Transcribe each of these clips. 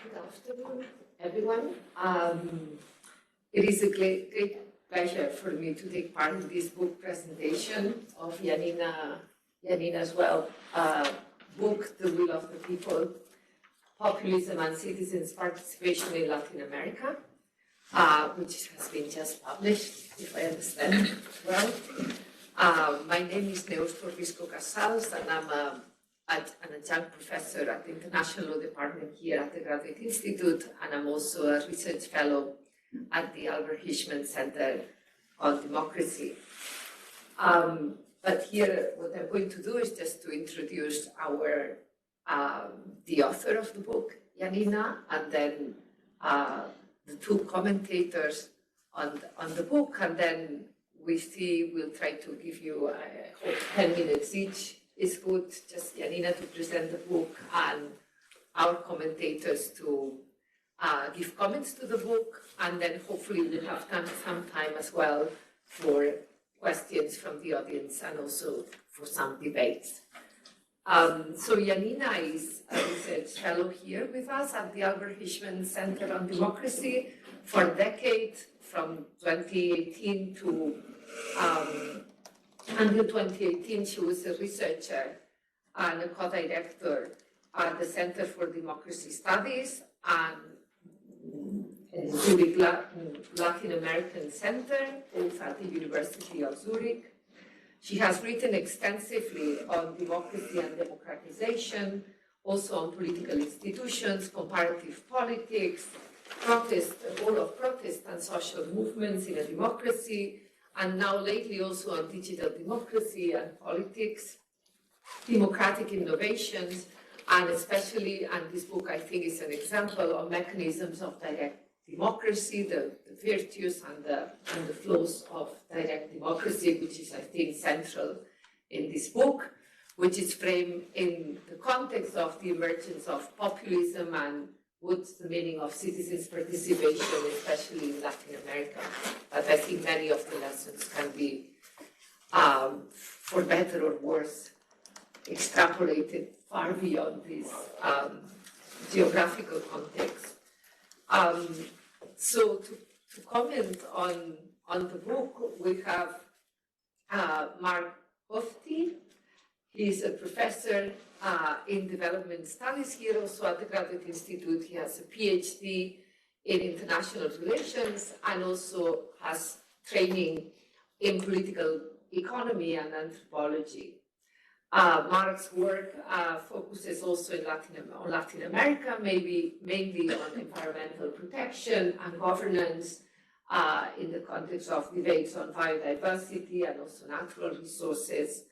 Good afternoon, everyone. It is a great pleasure for me to take part in this book presentation of Yanina's Welp book, The Will of the People, Populism and Citizen Participation in Latin America, which has been just published, if I understand well. My name is Neus Torrisco-Casals, and I'm an adjunct professor at the International Law Department here at the Graduate Institute, and I'm also a research fellow at the Albert Hirschman Center on Democracy. But here, what I'm going to do is just to introduce the author of the book, Yanina, and then the two commentators on the book, and then we'll try to give you, I hope, 10 minutes each is good, just Yanina to present the book and our commentators to give comments to the book, and then hopefully we'll have some time as well for questions from the audience and also for some debates. So Yanina is a research fellow here with us at the Albert Hirschman Center on Democracy for a decade, from 2018 to until 2018, she was a researcher and a co-director at the Center for Democracy Studies and Zurich Latin American Center, both at the University of Zurich. She has written extensively on democracy and democratization, also on political institutions, comparative politics, protest, the role of protest and social movements in a democracy, and now lately also on digital democracy and politics, democratic innovations, and especially, and this book I think is an example of mechanisms of direct democracy, the virtues and the flows of direct democracy, which is, I think, central in this book, which is framed in the context of the emergence of populism and what's the meaning of citizens' participation, especially in Latin America. But I think many of the lessons can be, for better or worse, extrapolated far beyond this geographical context. So to comment on the book, we have Mark Hofti. He's a professor in development studies here also at the Graduate Institute. He has a PhD in international relations and also has training in political economy and anthropology. Mark's work focuses also on Latin America, mainly on environmental protection and governance in the context of debates on biodiversity and also natural resources,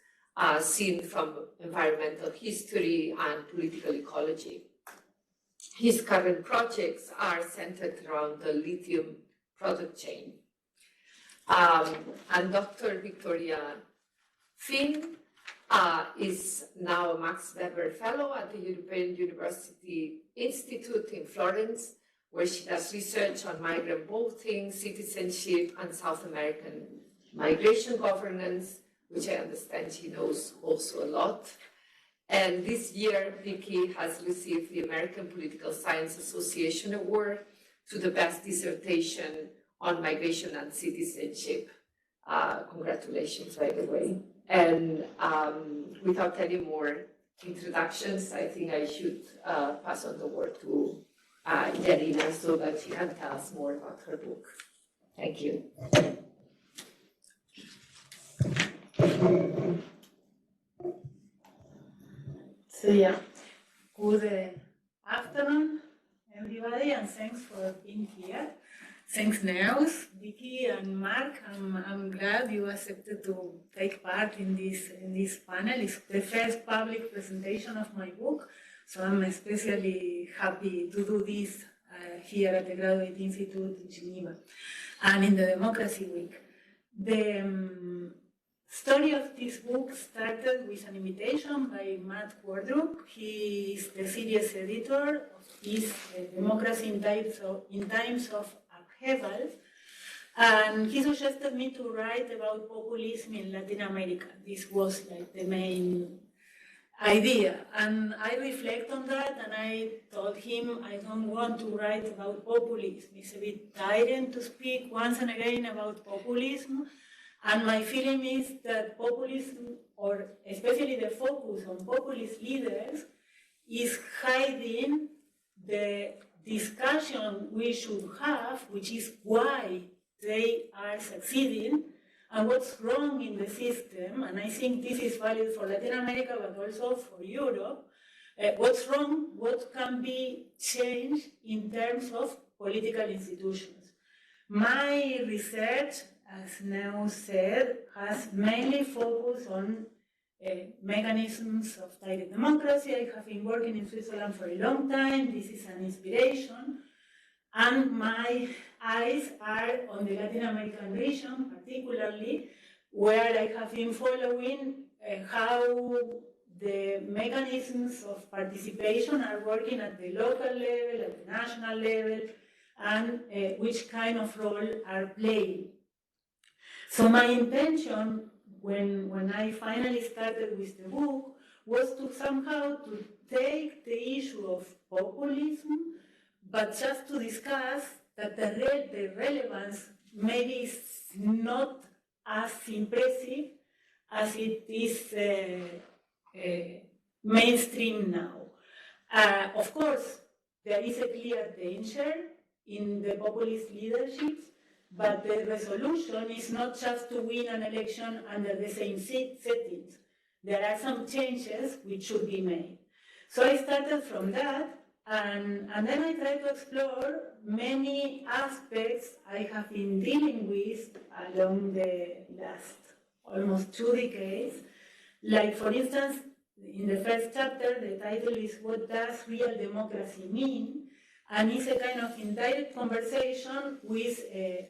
seen from environmental history and political ecology. His current projects are centered around the lithium product chain. And Dr. Victoria Finn is now a Max Weber Fellow at the European University Institute in Florence, where she does research on migrant voting, citizenship, and South American migration governance, which I understand she knows also a lot. And this year, Vicky has received the American Political Science Association Award to the best dissertation on migration and citizenship. Congratulations, by the way. And without any more introductions, I think I should pass on the word to Yanina so that she can tell us more about her book. Thank you. So yeah, good afternoon, everybody, and thanks for being here. Thanks, Neus, Vicky, and Mark. I'm glad you accepted to take part in this panel. It's the first public presentation of my book, so I'm especially happy to do this here at the Graduate Institute in Geneva and in the Democracy Week. The story of this book started with an invitation by Matt Wardrop. He is the series editor of this Democracy in Times of Upheaval, and he suggested me to write about populism in Latin America. This was like the main idea. And I reflect on that, and I told him I don't want to write about populism. It's a bit tiring to speak once and again about populism. And my feeling is that populism, or especially the focus on populist leaders, is hiding the discussion we should have, which is why they are succeeding and what's wrong in the system. And I think this is valid for Latin America, but also for Europe. What's wrong, what can be changed in terms of political institutions. My research, as now said, has mainly focused on mechanisms of direct democracy. I have been working in Switzerland for a long time. This is an inspiration. And my eyes are on the Latin American region, particularly, where I have been following how the mechanisms of participation are working at the local level, at the national level, and which kind of role are playing. So my intention, when I finally started with the book, was to somehow to take the issue of populism, but just to discuss that the relevance maybe is not as impressive as it is mainstream now. Of course, there is a clear danger in the populist leaderships, but the resolution is not just to win an election under the same settings. There are some changes which should be made. So I started from that, and then I tried to explore many aspects I have been dealing with along the last almost 2 decades. Like, for instance, in the first chapter, the title is "What Does Real Democracy Mean?" And it's a kind of indirect conversation with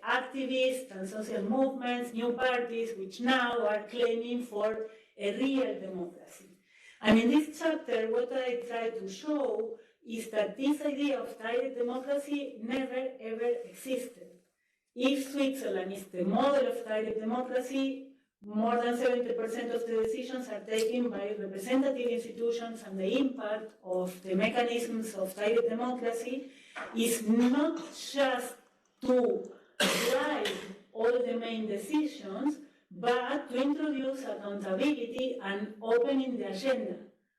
activists and social movements, new parties, which now are claiming for a real democracy. And in this chapter, what I try to show is that this idea of direct democracy never ever existed. If Switzerland is the model of direct democracy, more than 70% of the decisions are taken by representative institutions, and the impact of the mechanisms of direct democracy is not just to drive all the main decisions, but to introduce accountability and opening the agenda.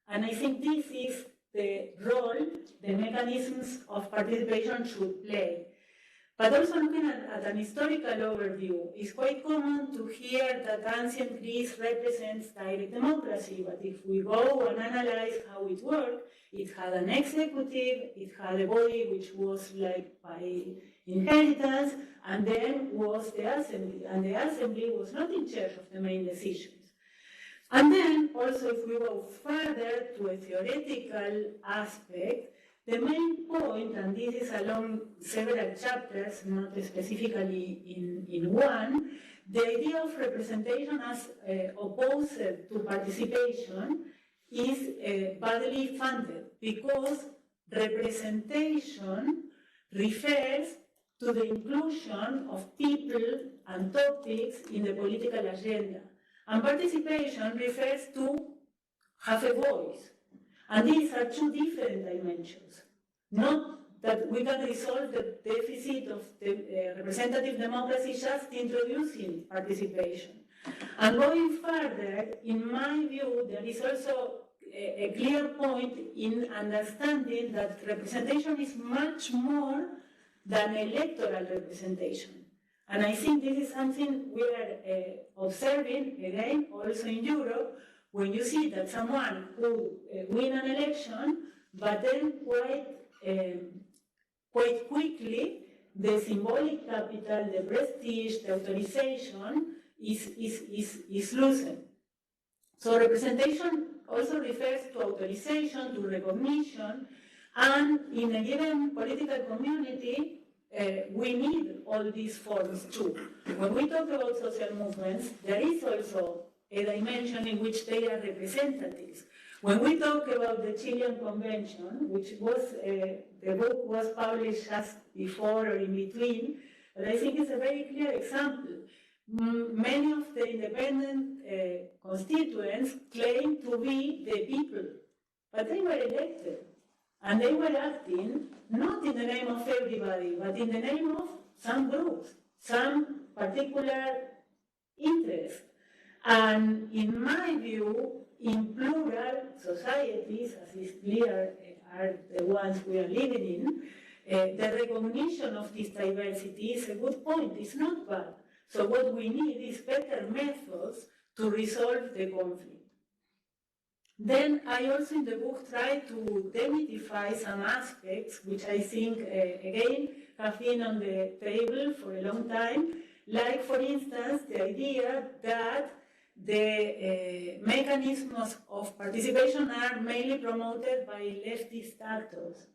And I think this is the role the mechanisms of participation should play. But also looking at an historical overview, it's quite common to hear that ancient Greece represents direct democracy, but if we go and analyze how it worked, it had an executive, it had a body which was like by inheritance, and then was the assembly, and the assembly was not in charge of the main decisions. And then also, if we go further to a theoretical aspect, the main point, and this is along several chapters, not specifically in one, the idea of representation as opposed to participation is badly funded, because representation refers to the inclusion of people and topics in the political agenda. And participation refers to have a voice. And these are two different dimensions. Not that we can resolve the deficit of the representative democracy just introducing participation. And going further, in my view, there is also a clear point in understanding that representation is much more than electoral representation. And I think this is something we are observing, again, also in Europe, when you see that someone could win an election, but then quite quickly, the symbolic capital, the prestige, the authorization is loosened. So representation also refers to authorization, to recognition, and in a given political community, we need all these forms too. When we talk about social movements, there is also a dimension in which they are representatives. When we talk about the Chilean Convention, which was, the book was published just before or in between, but I think it's a very clear example. many of the independent constituents claim to be the people, but they were elected. And they were acting not in the name of everybody, but in the name of some groups, some particular interest. And in my view, in plural societies, as is clear are the ones we are living in, the recognition of this diversity is a good point. It's not bad. So what we need is better methods to resolve the conflict. Then I also in the book try to demystify some aspects which I think, again, have been on the table for a long time, like, for instance, the idea that the mechanisms of participation are mainly promoted by leftist actors.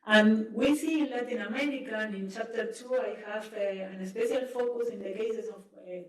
And we see in Latin America, and in chapter 2, I have a special focus in the cases of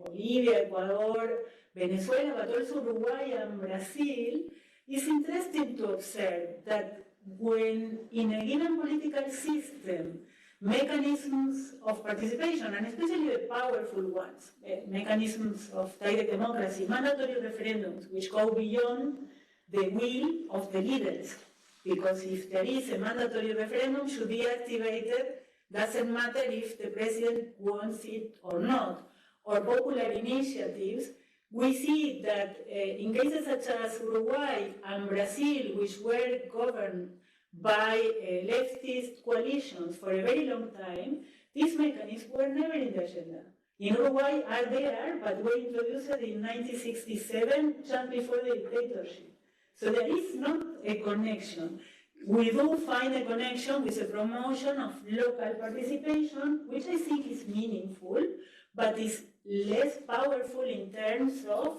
Bolivia, Ecuador, Venezuela, but also Uruguay and Brazil. It's interesting to observe that when in a given political system, mechanisms of participation, and especially the powerful ones, mechanisms of direct democracy, mandatory referendums, which go beyond the will of the leaders. Because if there is a mandatory referendum, should be activated, doesn't matter if the president wants it or not. Or popular initiatives, we see that in cases such as Uruguay and Brazil, which were governed by leftist coalitions for a very long time, these mechanisms were never in the agenda. In Uruguay are there, but were introduced in 1967, just before the dictatorship. So there is not a connection. We do find a connection with the promotion of local participation, which I think is meaningful, but is less powerful in terms of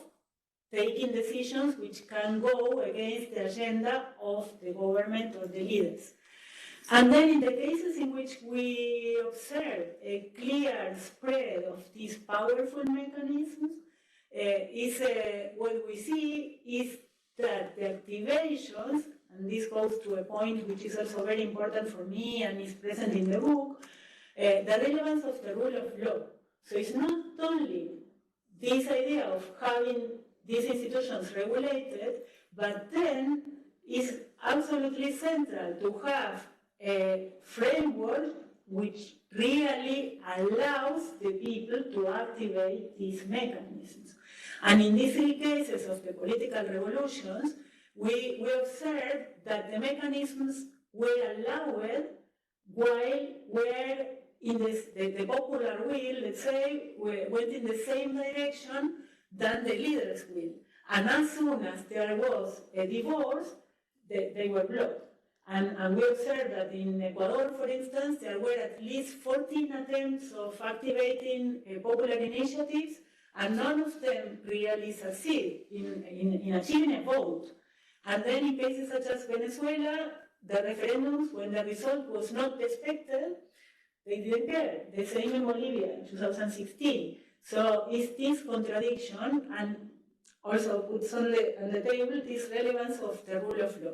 taking decisions which can go against the agenda of the government or the leaders. And then in the cases in which we observe a clear spread of these powerful mechanisms, what we see is that the activations, and this goes to a point which is also very important for me and is present in the book, the relevance of the rule of law. So it's not only this idea of having these institutions regulated, but then it's absolutely central to have a framework which really allows the people to activate these mechanisms. And in these three cases of the political revolutions, we observed that the mechanisms were allowed while were in the popular will, let's say, went in the same direction than the leaders' will. And as soon as there was a divorce, they were blocked. And we observed that in Ecuador, for instance, there were at least 14 attempts of activating popular initiatives, and none of them really succeed in achieving a vote. And then in cases such as Venezuela, the referendums, when the result was not expected, they didn't care. The same in Bolivia in 2016. So it's this contradiction, and also puts on the table this relevance of the rule of law.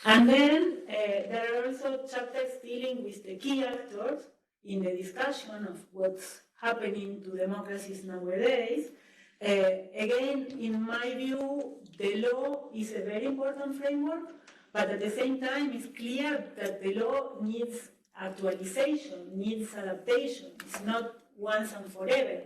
And then there are also chapters dealing with the key actors in the discussion of what's happening to democracies nowadays. Again, in my view, the law is a very important framework, but at the same time, it's clear that the law needs actualization, needs adaptation. It's not once and forever.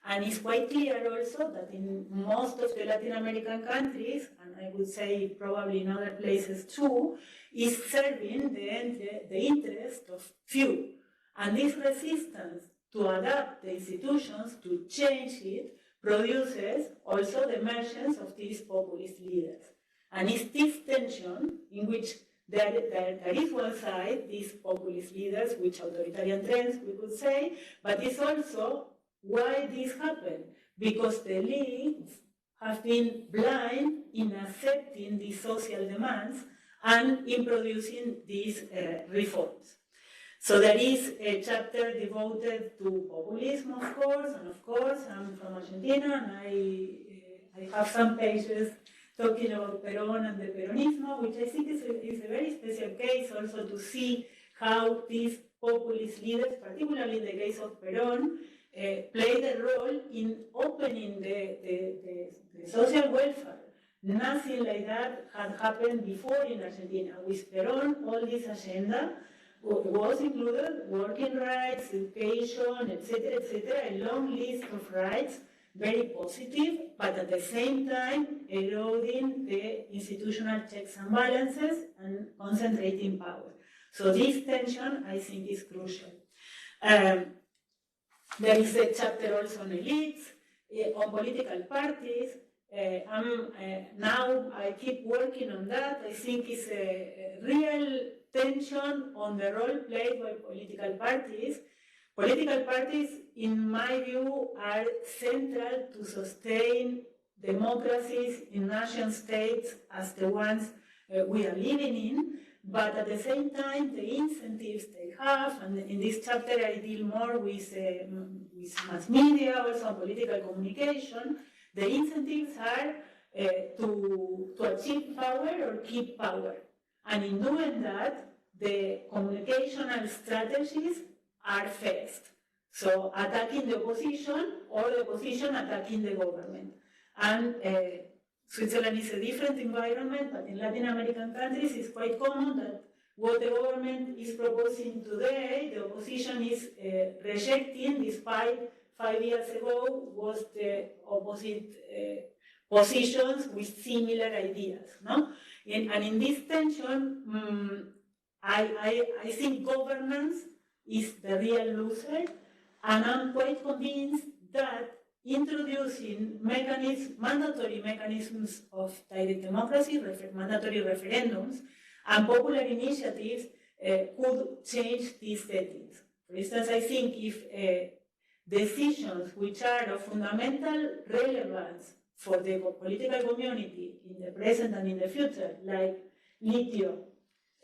And it's quite clear also that in most of the Latin American countries, and I would say probably in other places too, is serving the interest of few. And this resistance to adapt the institutions, to change it, produces also the emergence of these populist leaders. And it's this tension in which there is one side, these populist leaders, which authoritarian trends, we could say, but it's also why this happened, because the elites have been blind in accepting these social demands and in producing these reforms. So there is a chapter devoted to populism, of course, and of course I'm from Argentina, and I have some pages talking about Perón and the Peronismo, which I think is a very special case also to see how these populist leaders, particularly in the case of Perón, played a role in opening the social welfare. Nothing like that had happened before in Argentina. With Perón, all this agenda was included working rights, education, etc., a long list of rights, very positive, but at the same time eroding the institutional checks and balances and concentrating power. So this tension, I think, is crucial. There is a chapter also on elites, on political parties. Now I keep working on that. I think it's a real tension on the role played by political parties. Political parties, in my view, are central to sustain democracies in nation states as the ones we are living in, but at the same time, the incentives they have, and in this chapter I deal more with mass media, also political communication. The incentives are to achieve power or keep power. And in doing that, the communicational strategies are first. So attacking the opposition or the opposition attacking the government. And Switzerland is a different environment, but in Latin American countries it's quite common that what the government is proposing today, the opposition is rejecting, despite 5 years ago was the opposite positions with similar ideas. No? And in this tension, I think governance is the real loser, and I'm quite convinced that introducing mandatory mechanisms of direct democracy, mandatory referendums, and popular initiatives could change these settings. For instance, I think if decisions which are of fundamental relevance for the political community in the present and in the future, like lithium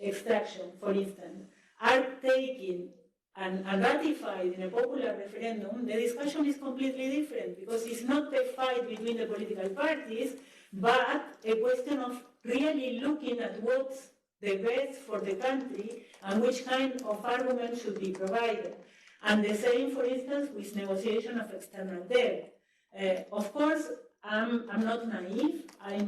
extraction, for instance, are taken and ratified in a popular referendum, the discussion is completely different, because it's not a fight between the political parties, but a question of really looking at what's the best for the country and which kind of argument should be provided. And the same, for instance, with negotiation of external debt. Of course, I'm not naive. I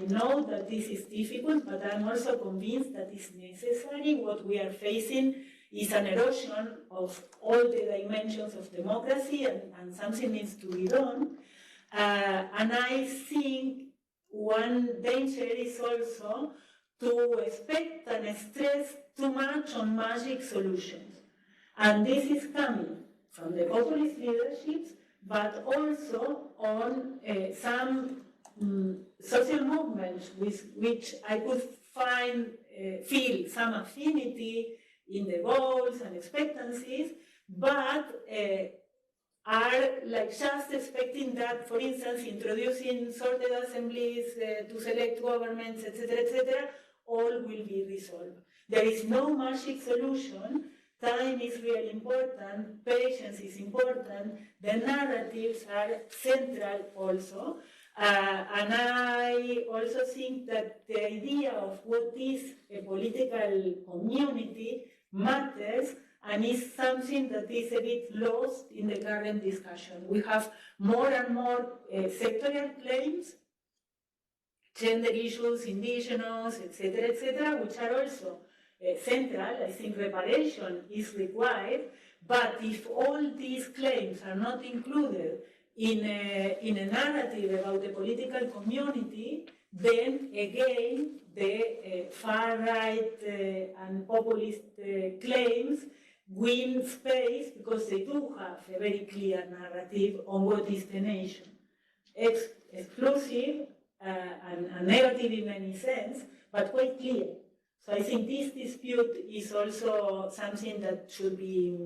know that this is difficult, but I'm also convinced that it's necessary. What we are facing is an erosion of all the dimensions of democracy, and something needs to be done. And I think one danger is also to expect and stress too much on magic solutions. And this is coming from the populist leaderships, but also on some social movements with which I could feel some affinity in the goals and expectancies, but are like just expecting that, for instance, introducing sorted assemblies to select governments, etc., all will be resolved. There is no magic solution. Time is really important, patience is important, the narratives are central also, and I also think that the idea of what is a political community matters, and is something that is a bit lost in the current discussion. We have more and more sectorial claims, gender issues, indigenous, etc., which are also central. I think reparation is required, but if all these claims are not included in a narrative about the political community, then again the far-right and populist claims win space, because they do have a very clear narrative on what is the nation. Exclusive and negative in many sense, but quite clear. So I think this dispute is also something that should be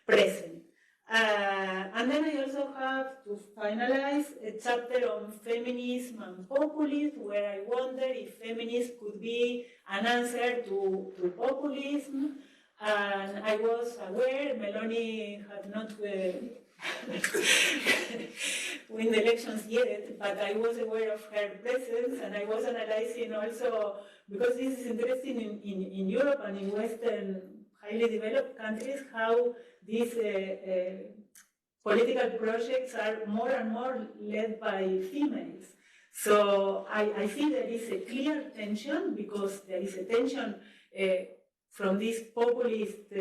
present. And then I also have to finalize a chapter on feminism and populism, where I wonder if feminism could be an answer to populism. And I was aware, Meloni had not win the elections yet, but I was aware of her presence, and I was analyzing also, because this is interesting in Europe and in Western highly developed countries, how this political projects are more and more led by females. So I see there is a clear tension, because there is a tension from these populist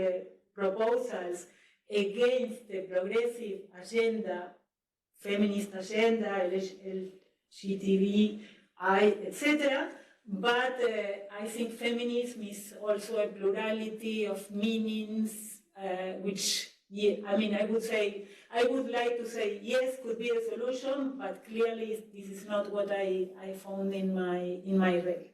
proposals against the progressive agenda, feminist agenda, LGTBI, etc. But I think feminism is also a plurality of meanings, which, yeah, I mean, I would like to say yes, could be a solution, but clearly this is not what I found in my read.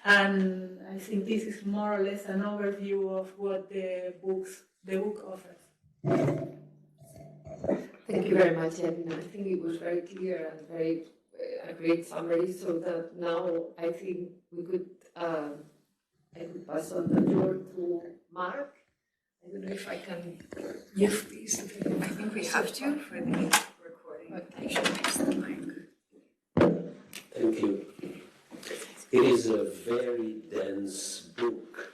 And I think this is more or less an overview of what the book offers. Thank you very much, Yanina. I think it was very clear and very a great summary. So that now I think we could I could pass on the floor to Mark. I don't know if I can. Yes, please. I think we have to for the recording. I should use the mic. Thank you. It is a very dense book.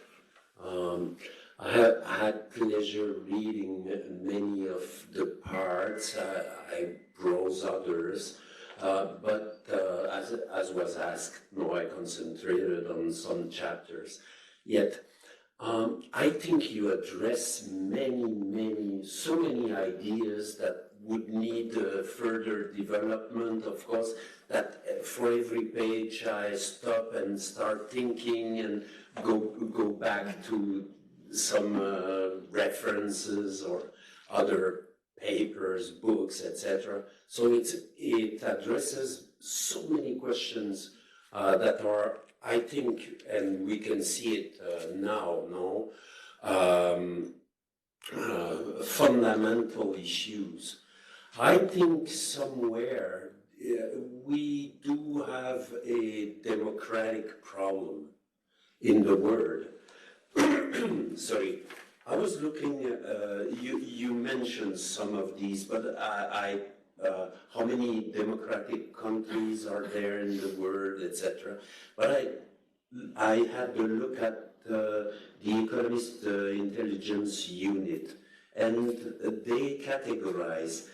I had pleasure reading many of the parts. I browse others, but as was asked, no, I concentrated on some chapters. Yet, I think you address so many ideas that would need further development, of course, that for every page I stop and start thinking and go back to some references or other papers, books, etc. So it addresses so many questions that are, I think, and we can see it now, fundamental issues. I think somewhere we do have a democratic problem in the world. Sorry, I was looking, you mentioned some of these, but how many democratic countries are there in the world, etc. But I had to look at the Economist Intelligence Unit, and they categorize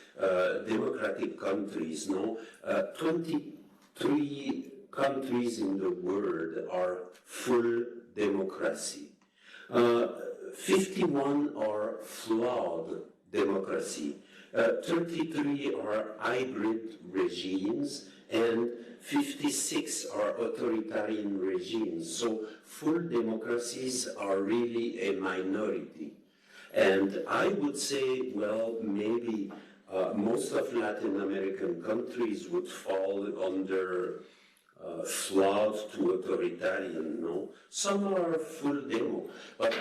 democratic countries. 23 countries in the world are full democracy. 51 are flawed democracy. 33 are hybrid regimes, and 56 are authoritarian regimes. So full democracies are really a minority. And I would say, well, maybe most of Latin American countries would fall under flawed to authoritarian, no? Some are full demo. But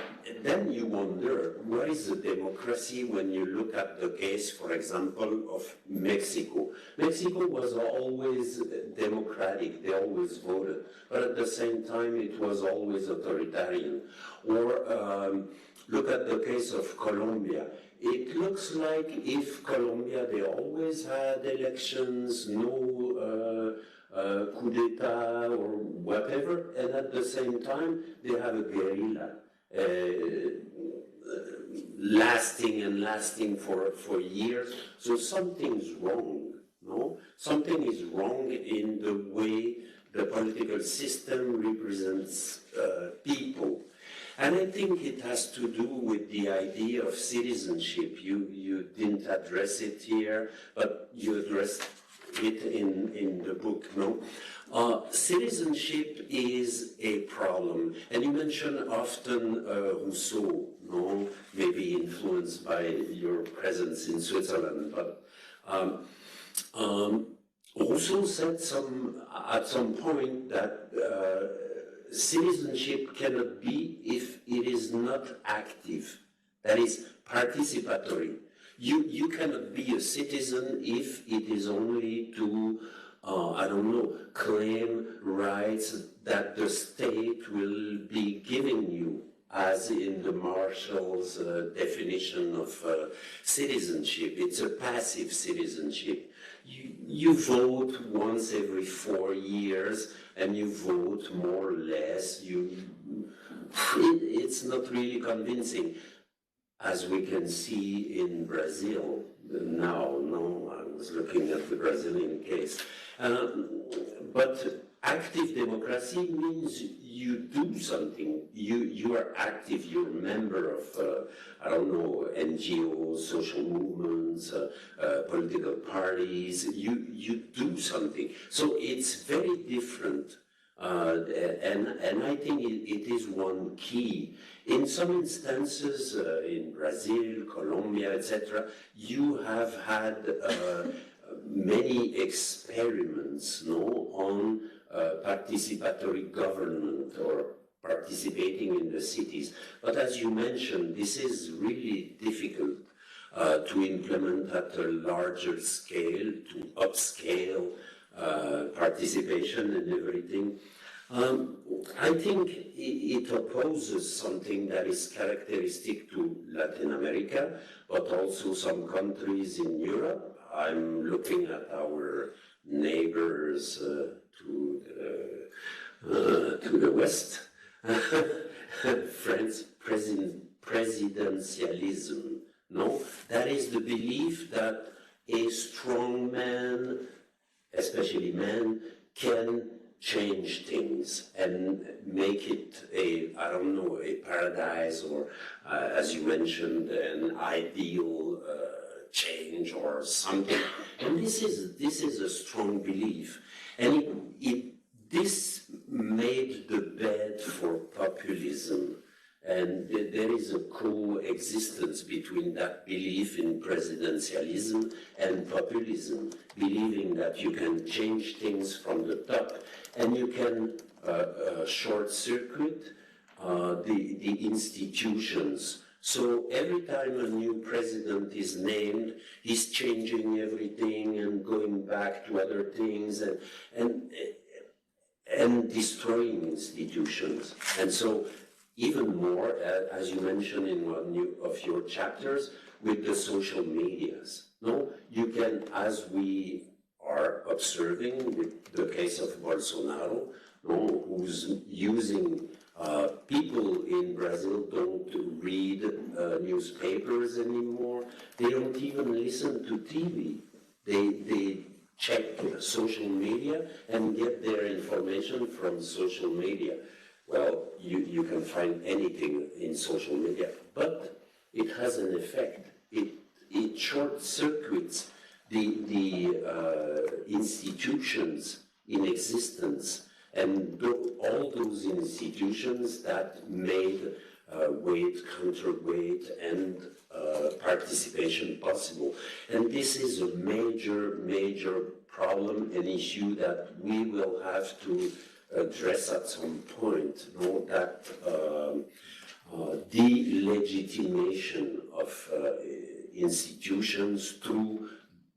then you wonder, what is a democracy when you look at the case, for example, of Mexico? Mexico was always democratic, they always voted, but at the same time it was always authoritarian. Or look at the case of Colombia. It looks like if Colombia, they always had elections, no coup d'etat or whatever, and at the same time they have a guerrilla lasting for years. So something's wrong, no? Something is wrong in the way the political system represents people. And I think it has to do with the idea of citizenship. You didn't address it here, but you addressed it in the book, no? Citizenship is a problem. And you mention often Rousseau, no? Maybe influenced by your presence in Switzerland, but Rousseau said at some point that citizenship cannot be if it is not active, that is participatory. You cannot be a citizen if it is only to, claim rights that the state will be giving you, as in the Marshall's definition of citizenship. It's a passive citizenship. You vote once every 4 years, and you vote more or less. It's not really convincing. as we can see in Brazil now. No, I was looking at the Brazilian case. But active democracy means you do something. You are active. You're a member of, I don't know, NGOs, social movements, political parties. You do something. So it's very different. And I think it is one key. In some instances, in Brazil, Colombia, etc., you have had many experiments, on participatory government or participating in the cities. But as you mentioned, this is really difficult to implement at a larger scale, to upscale participation and everything. I think it opposes something that is characteristic to Latin America, but also some countries in Europe. I'm looking at our neighbors to the west. France, presidentialism. No, that is the belief that a strong man, especially men, can change things and make it a paradise, or as you mentioned, an ideal change or something. And this is a strong belief, and this made the bed for populism. And there is a coexistence between that belief in presidentialism and populism, believing that you can change things from the top and you can short-circuit the institutions. So every time a new president is named, he's changing everything and going back to other things and destroying institutions. And so even more, as you mentioned in one of your chapters, with the social medias. No, you can, as we are observing with the case of Bolsonaro, who's using people in Brazil don't read newspapers anymore. They don't even listen to TV. They check social media and get their information from social media. Well, you can find anything in social media, but it has an effect. It short-circuits the institutions in existence, and all those institutions that made weight, counterweight, and participation possible. And this is a major problem, an issue that we will have to address at some point, that delegitimation of institutions through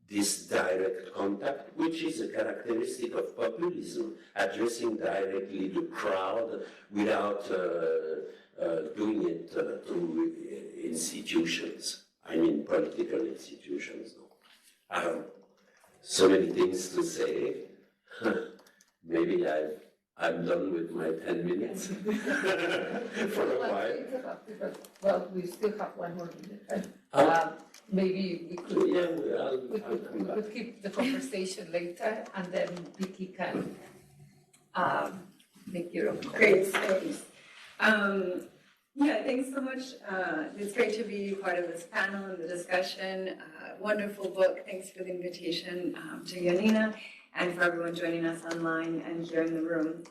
this direct contact, which is a characteristic of populism, addressing directly the crowd without doing it through institutions. I mean political institutions. I have so many things to say. Maybe I'm done with my 10 minutes for a while. Well, we still have 1 more minute. Maybe we could, we could keep the conversation later, and then Vicky can make your own Great, thanks. Yeah, thanks so much. It's great to be part of this panel and the discussion. Wonderful book. Thanks for the invitation to Yanina, and for everyone joining us online and here in the room.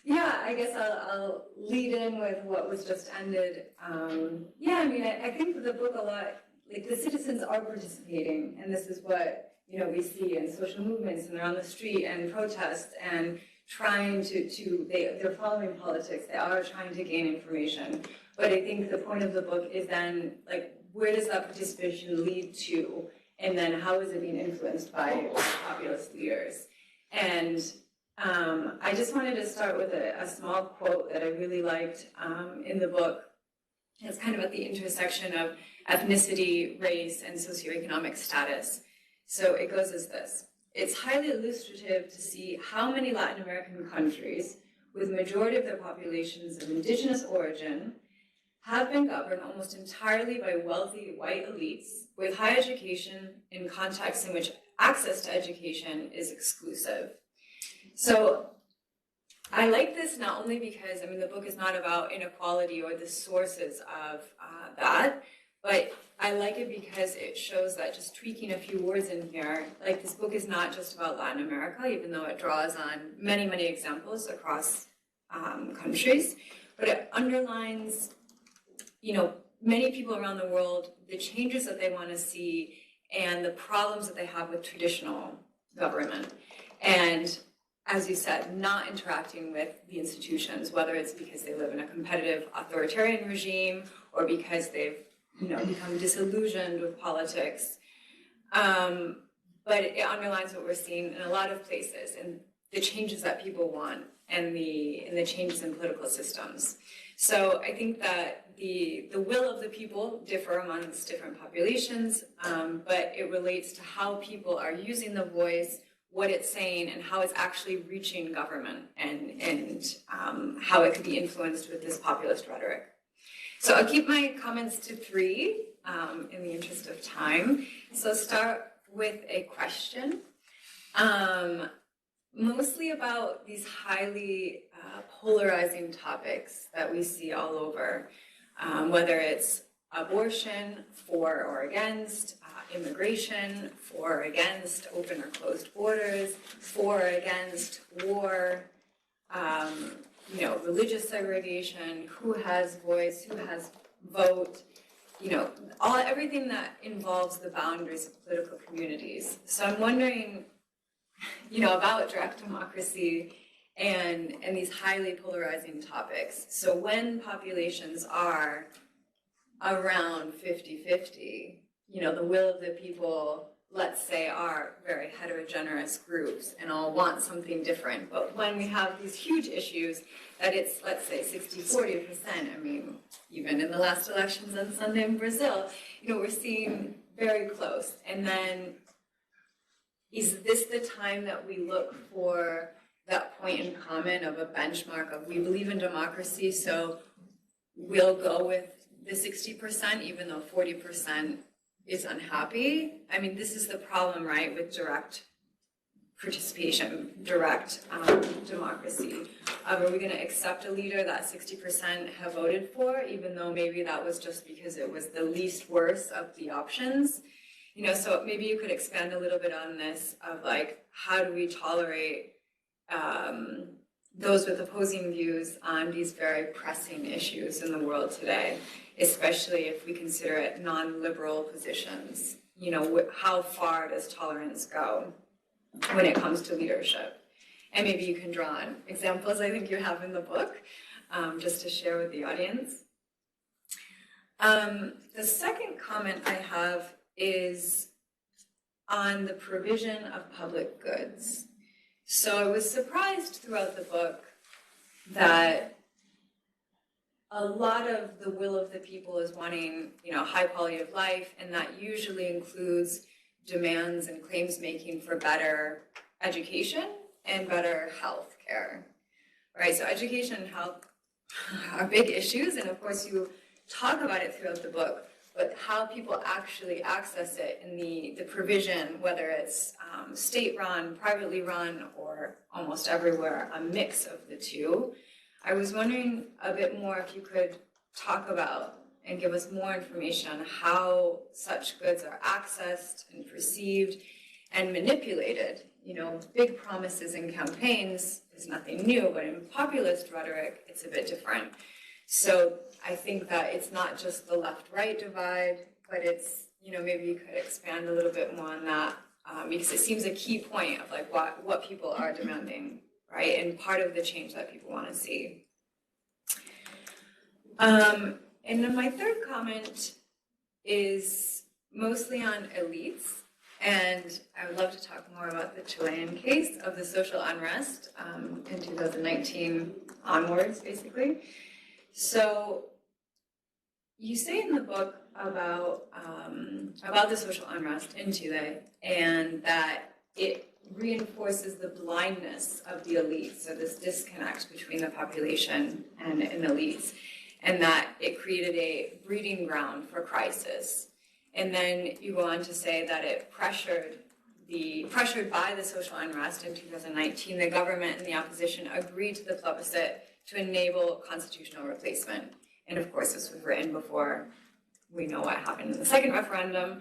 Yeah, I guess I'll lead in with what was just ended. Yeah, I mean, I think the book a lot, like the citizens are participating, and this is what, we see in social movements, and they're on the street and protest and trying they're following politics, they are trying to gain information. But I think the point of the book is then, like, where does that participation lead to? And then how is it being influenced by populist leaders? And I just wanted to start with a small quote that I really liked in the book. It's kind of at the intersection of ethnicity, race, and socioeconomic status. So it goes as this. It's highly illustrative to see how many Latin American countries, with majority of their populations of indigenous origin, have been governed almost entirely by wealthy white elites with high education in contexts in which access to education is exclusive. So I like this not only because, I mean, the book is not about inequality or the sources of that, but I like it because it shows that just tweaking a few words in here, like this book is not just about Latin America, even though it draws on many, many examples across countries, but it underlines, many people around the world, the changes that they want to see and the problems that they have with traditional government. And as you said, not interacting with the institutions, whether it's because they live in a competitive authoritarian regime or because they've become disillusioned with politics. But it underlines what we're seeing in a lot of places and the changes that people want and the changes in political systems. So I think that the will of the people differ amongst different populations, but it relates to how people are using the voice, what it's saying, and how it's actually reaching government and how it could be influenced with this populist rhetoric. So I'll keep my comments to 3 in the interest of time. So start with a question, mostly about these highly polarizing topics that we see all over, whether it's abortion, for or against, immigration, for or against, open or closed borders, for or against, war, religious segregation, who has voice, who has vote, everything that involves the boundaries of political communities. So I'm wondering, about direct democracy and these highly polarizing topics. So when populations are around 50-50, the will of the people, let's say, are very heterogeneous groups and all want something different. But when we have these huge issues that it's, let's say, 60-40%, I mean, even in the last elections on Sunday in Brazil, we're seeing very close. And then is this the time that we look for that point in common of a benchmark of we believe in democracy, so we'll go with the 60%, even though 40% is unhappy? I mean, this is the problem, right, with direct participation, direct democracy. Are we going to accept a leader that 60% have voted for, even though maybe that was just because it was the least worst of the options? So maybe you could expand a little bit on this of like, how do we tolerate those with opposing views on these very pressing issues in the world today, especially if we consider it non-liberal positions? How far does tolerance go when it comes to leadership? And maybe you can draw on examples I think you have in the book, just to share with the audience. The second comment I have is on the provision of public goods. So I was surprised throughout the book that a lot of the will of the people is wanting, high quality of life, and that usually includes demands and claims making for better education and better health care, right? So education and health are big issues, and of course you talk about it throughout the book, but how people actually access it in the provision, whether it's state-run, privately run, or almost everywhere, a mix of the two. I was wondering a bit more if you could talk about and give us more information on how such goods are accessed and perceived and manipulated. Big promises in campaigns is nothing new, but in populist rhetoric, it's a bit different. So I think that it's not just the left-right divide, but it's, maybe you could expand a little bit more on that, because it seems a key point of like what people are demanding, right? And part of the change that people want to see. And then my third comment is mostly on elites. And I would love to talk more about the Chilean case of the social unrest in 2019 onwards, basically. So you say in the book about the social unrest in Chile, and that it reinforces the blindness of the elites, so this disconnect between the population and elites. and that it created a breeding ground for crisis. And then you go on to say that it pressured by the social unrest in 2019, the government and the opposition agreed to the plebiscite to enable constitutional replacement. And of course, this was written before we know what happened in the second referendum.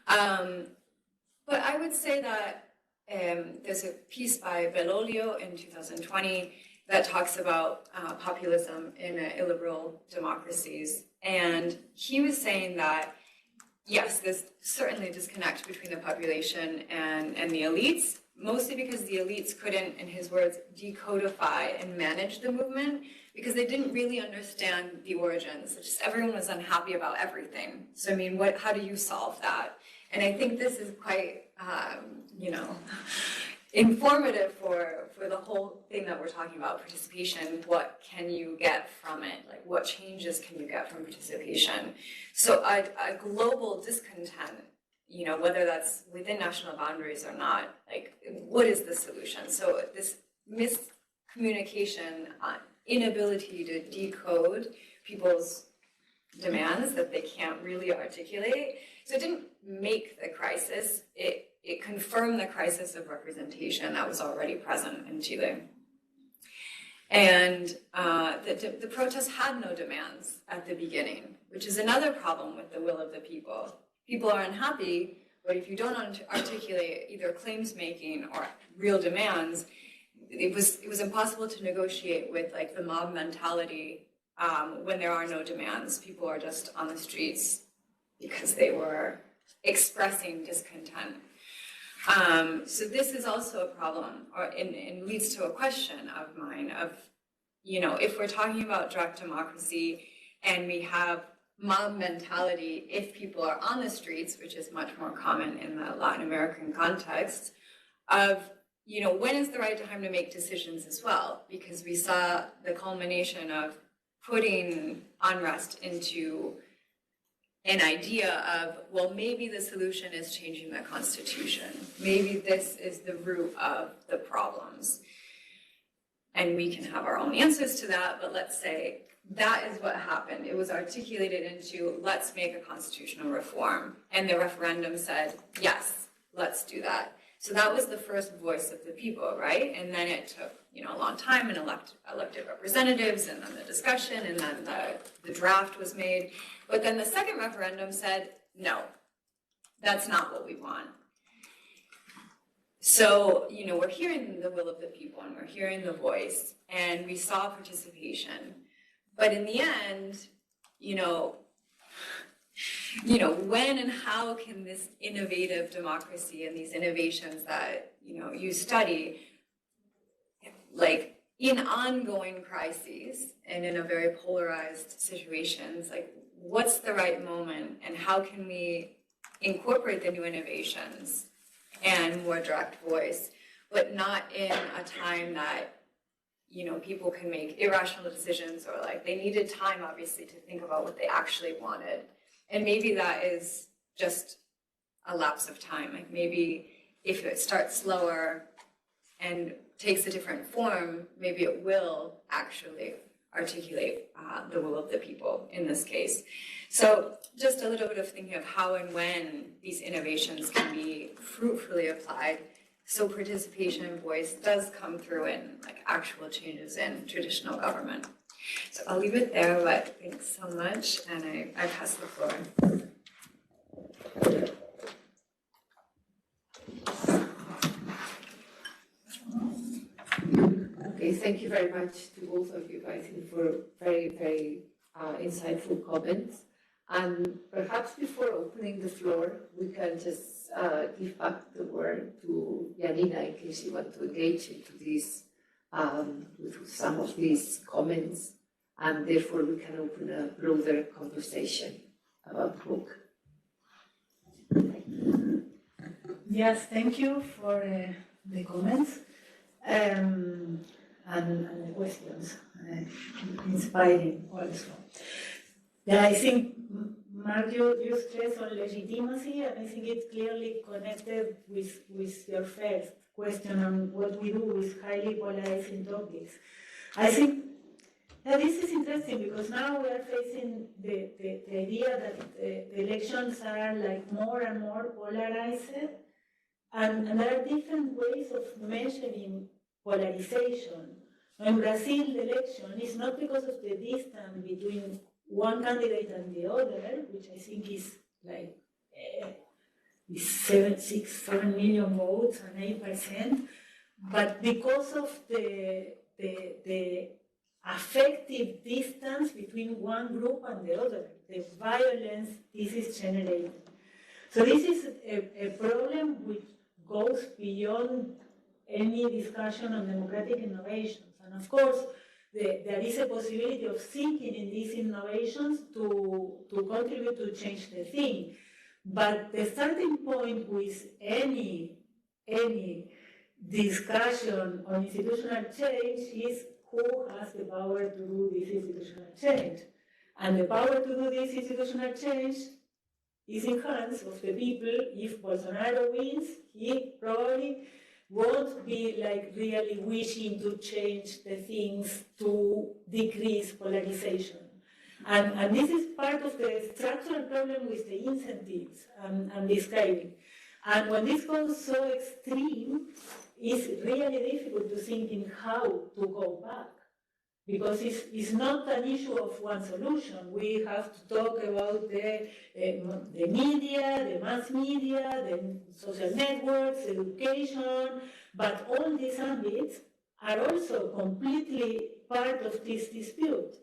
But I would say that there's a piece by Bellolio in 2020 that talks about populism in illiberal democracies. And he was saying that, yes, there's certainly a disconnect between the population and the elites, mostly because the elites couldn't, in his words, decodify and manage the movement because they didn't really understand the origins. Just everyone was unhappy about everything. So, I mean, how do you solve that? And I think this is quite, informative for the whole thing that we're talking about, participation. What can you get from it? Like, what changes can you get from participation? So a global discontent, whether that's within national boundaries or not, like, what is the solution? So this miscommunication, inability to decode people's demands that they can't really articulate. So it didn't make the crisis, it confirmed the crisis of representation that was already present in Chile. And the protests had no demands at the beginning, which is another problem with the will of the people. People are unhappy, but if you don't articulate either claims making or real demands, it was impossible to negotiate with like the mob mentality when there are no demands. People are just on the streets because they were expressing discontent. So this is also a problem, and leads to a question of mine of, if we're talking about direct democracy and we have mob mentality, if people are on the streets, which is much more common in the Latin American context, of, when is the right time to make decisions as well? Because we saw the culmination of putting unrest into an idea of, well, maybe the solution is changing the Constitution. Maybe this is the root of the problems. And we can have our own answers to that, but let's say that is what happened. It was articulated into, let's make a constitutional reform. And the referendum said, yes, let's do that. So that was the first voice of the people, right? And then it took, a long time and elected representatives, and then the discussion, and then the draft was made. But then the second referendum said, no, that's not what we want. So, we're hearing the will of the people, and we're hearing the voice, and we saw participation. But in the end, when and how can this innovative democracy and these innovations that, you study, like in ongoing crises and in a very polarized situations, like what's the right moment and how can we incorporate the new innovations and more direct voice, but not in a time that, people can make irrational decisions, or like they needed time, obviously, to think about what they actually wanted. And maybe that is just a lapse of time. Like maybe if it starts slower and takes a different form, maybe it will actually articulate the will of the people in this case. So just a little bit of thinking of how and when these innovations can be fruitfully applied, so participation and voice does come through in like actual changes in traditional government. So I'll leave it there, but thanks so much, and I pass the floor. Okay, thank you very much to both of you, I think, for very, very insightful comments. And perhaps before opening the floor, we can just give back the word to Yanina in case you want to engage into this, with some of these comments, and therefore we can open a broader conversation about the book. Yes, thank you for the comments and the questions. Inspiring also. Yeah, I think, Mark, you stress on legitimacy, and I think it's clearly connected with your first question on what we do with highly polarizing topics. I think Yeah, this is interesting because now we are facing the idea that the elections are like more and more polarized, and there are different ways of measuring polarization. In Brazil, the election is not because of the distance between one candidate and the other, which I think is like 7 million votes and 8%, but because of the affective distance between one group and the other, the violence this is generating. So this is a problem which goes beyond any discussion on democratic innovations. And of course, there is a possibility of thinking in these innovations to contribute to change the thing. But the starting point with any discussion on institutional change is who has the power to do this institutional change. And the power to do this institutional change is in hands of the people. If Bolsonaro wins, he probably won't be like really wishing to change the things to decrease polarization. And this is part of the structural problem with the incentives I'm describing. And when this goes so extreme, it's really difficult to think in how to go back. Because it's not an issue of one solution. We have to talk about the media, the mass media, the social networks, education, but all these ambits are also completely part of this dispute.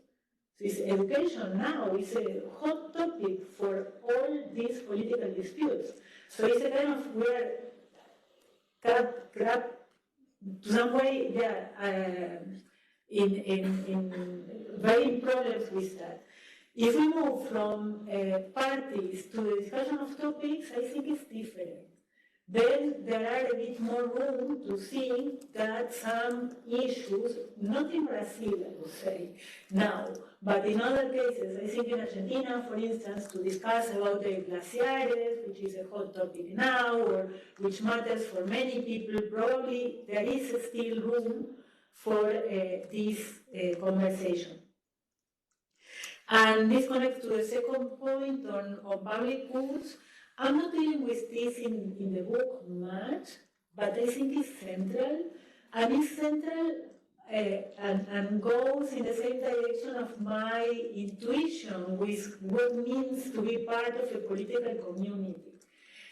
This education now is a hot topic for all these political disputes. So it's a kind of grab to some way, in varying problems with that. If we move from parties to the discussion of topics, I think it's different. Then there are a bit more room to think that some issues, not in Brazil, I would say, now, but in other cases, I think in Argentina, for instance, to discuss about the glaciares, which is a hot topic now, or which matters for many people, probably there is still room for this conversation. And this connects to the second point on public goods. I'm not dealing with this in the book much, but I think it's central. And it's central and goes in the same direction of my intuition with what it means to be part of a political community.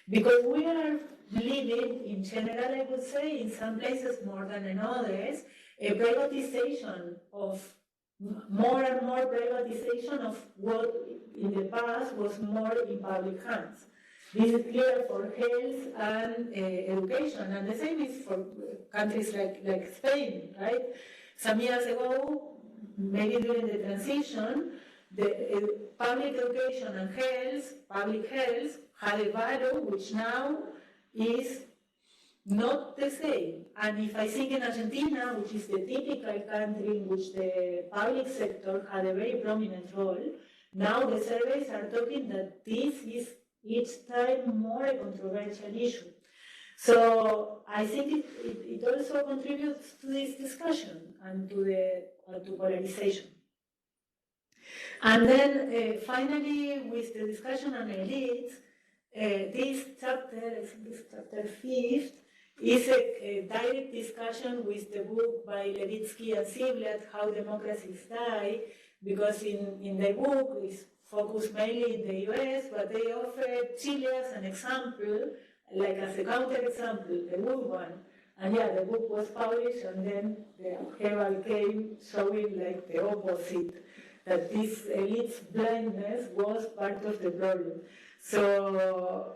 Because we are living, in general, I would say, in some places more than in others, a privatization of more and more privatization of what in the past was more in public hands. This is clear for health and education, and the same is for countries like Spain, right? Some years ago, maybe during the transition, the public education and health, public health, had a value which now is not the same. And if I think in Argentina, which is the typical country in which the public sector had a very prominent role, now the surveys are talking that this is each time more a controversial issue. So I think it also contributes to this discussion and to polarization. And then finally, with the discussion on elites, this chapter, I think it's chapter 5, is a direct discussion with the book by Levitsky and Ziblatt, How Democracies Die, because in the book it's focused mainly in the US, but they offer Chile as an example, like as a counter-example, the good one. And yeah, the book was published, and then the upheaval came showing like the opposite, that this elite's blindness was part of the problem. So,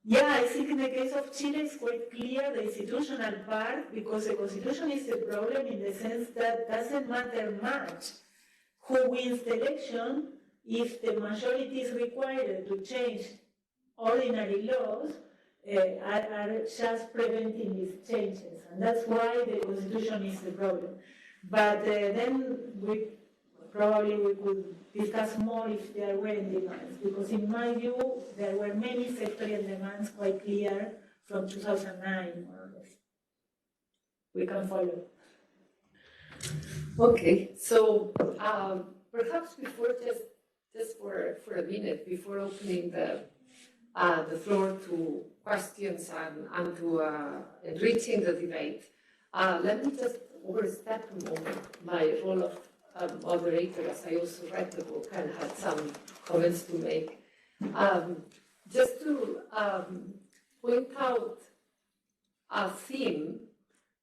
yeah, I think in the case of Chile, it's quite clear the institutional part, because the constitution is a problem in the sense that doesn't matter much who wins the election if the majority is required to change ordinary laws are just preventing these changes. And that's why the constitution is the problem. But then we could discuss more if there were demands, because in my view, there were many sectorial demands quite clear from 2009, more or less. We can follow. Okay, so perhaps before just for a minute, before opening the floor to questions and to enriching the debate, let me just overstep a moment my role of moderator, as I also read the book and had some comments to make. Just to point out a theme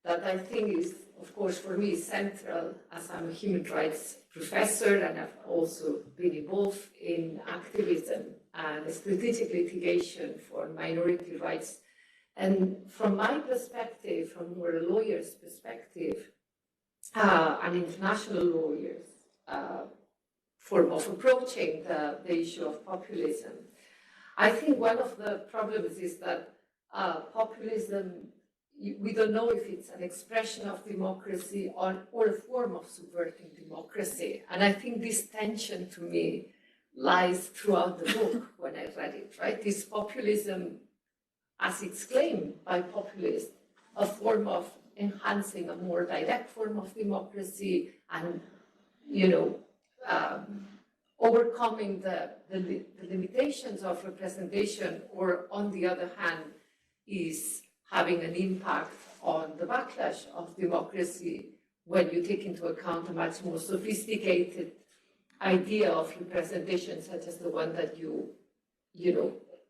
that I think is, of course, for me, central, as I'm a human rights professor and I've also been involved in activism and strategic litigation for minority rights. And from my perspective, from a lawyer's perspective, an international lawyer's form of approaching the issue of populism, I think one of the problems is that populism, we don't know if it's an expression of democracy or a form of subverting democracy. And I think this tension to me lies throughout the book when I read it, right? This populism, as it's claimed by populists, a form of enhancing a more direct form of democracy and, overcoming the limitations of representation, or on the other hand, is having an impact on the backlash of democracy when you take into account a much more sophisticated idea of representation, such as the one that you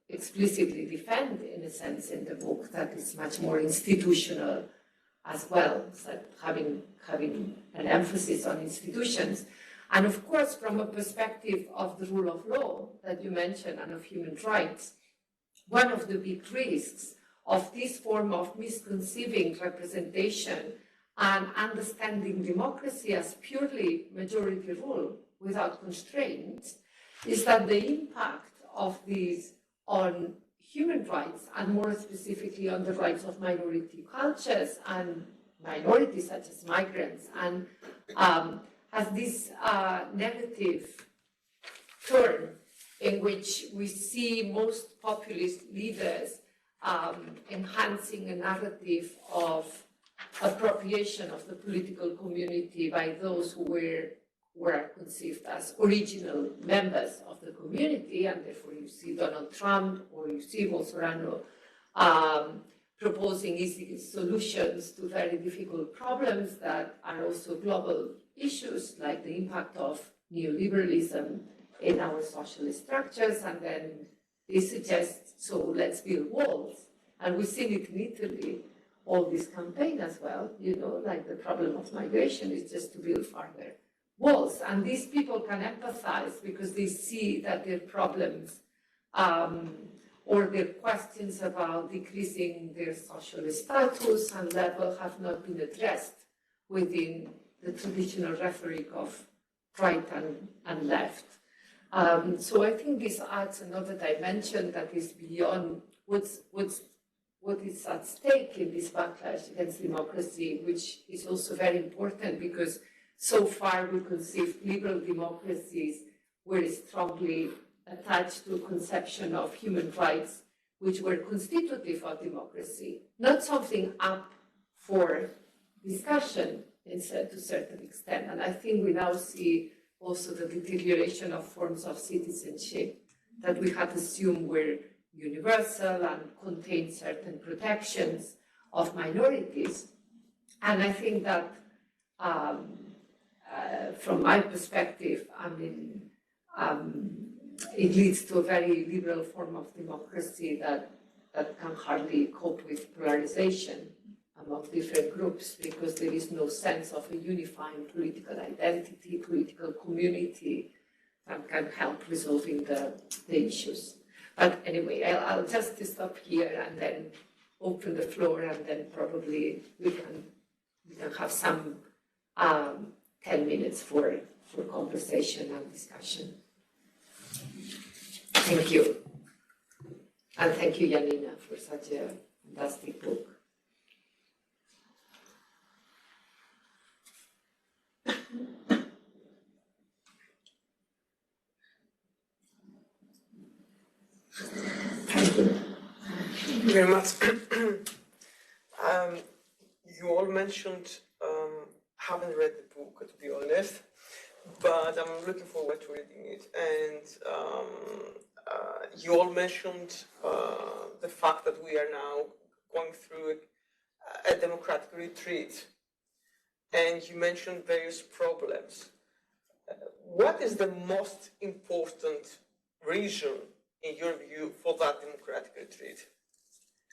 explicitly defend, in a sense, in the book, that is much more institutional as well, so having an emphasis on institutions. And of course, from a perspective of the rule of law that you mentioned and of human rights, one of the big risks of this form of misconceiving representation and understanding democracy as purely majority rule without constraints is that the impact of these on human rights, and more specifically on the rights of minority cultures and minorities such as migrants, and has this negative turn in which we see most populist leaders enhancing a narrative of appropriation of the political community by those who were conceived as original members of the community, and therefore you see Donald Trump or you see Bolsonaro proposing easy solutions to very difficult problems that are also global issues, like the impact of neoliberalism in our social structures, and then they suggest, so let's build walls. And we've seen it in Italy, all this campaign as well, like the problem of migration is just to build further walls. And these people can empathize because they see that their problems or their questions about decreasing their social status and level have not been addressed within the traditional rhetoric of right and left. So I think this adds another dimension that is beyond what is at stake in this backlash against democracy, which is also very important because so far we conceived liberal democracies were strongly attached to a conception of human rights which were constitutive of democracy, not something up for discussion to a certain extent. And I think we now see also the deterioration of forms of citizenship that we had assumed were universal and contained certain protections of minorities. And I think that from my perspective, it leads to a very liberal form of democracy that can hardly cope with polarization among different groups, because there is no sense of a unifying political identity, political community that can help resolving the issues. But anyway, I'll just stop here and then open the floor, and then probably we can have some 10 minutes for conversation and discussion. Thank you. And thank you, Yanina, for such a fantastic book. Thank you very much. You all mentioned haven't read the book, to be honest, but I'm looking forward to reading it. And you all mentioned the fact that we are now going through a democratic retreat, and you mentioned various problems. What is the most important reason, in your view, for that democratic retreat?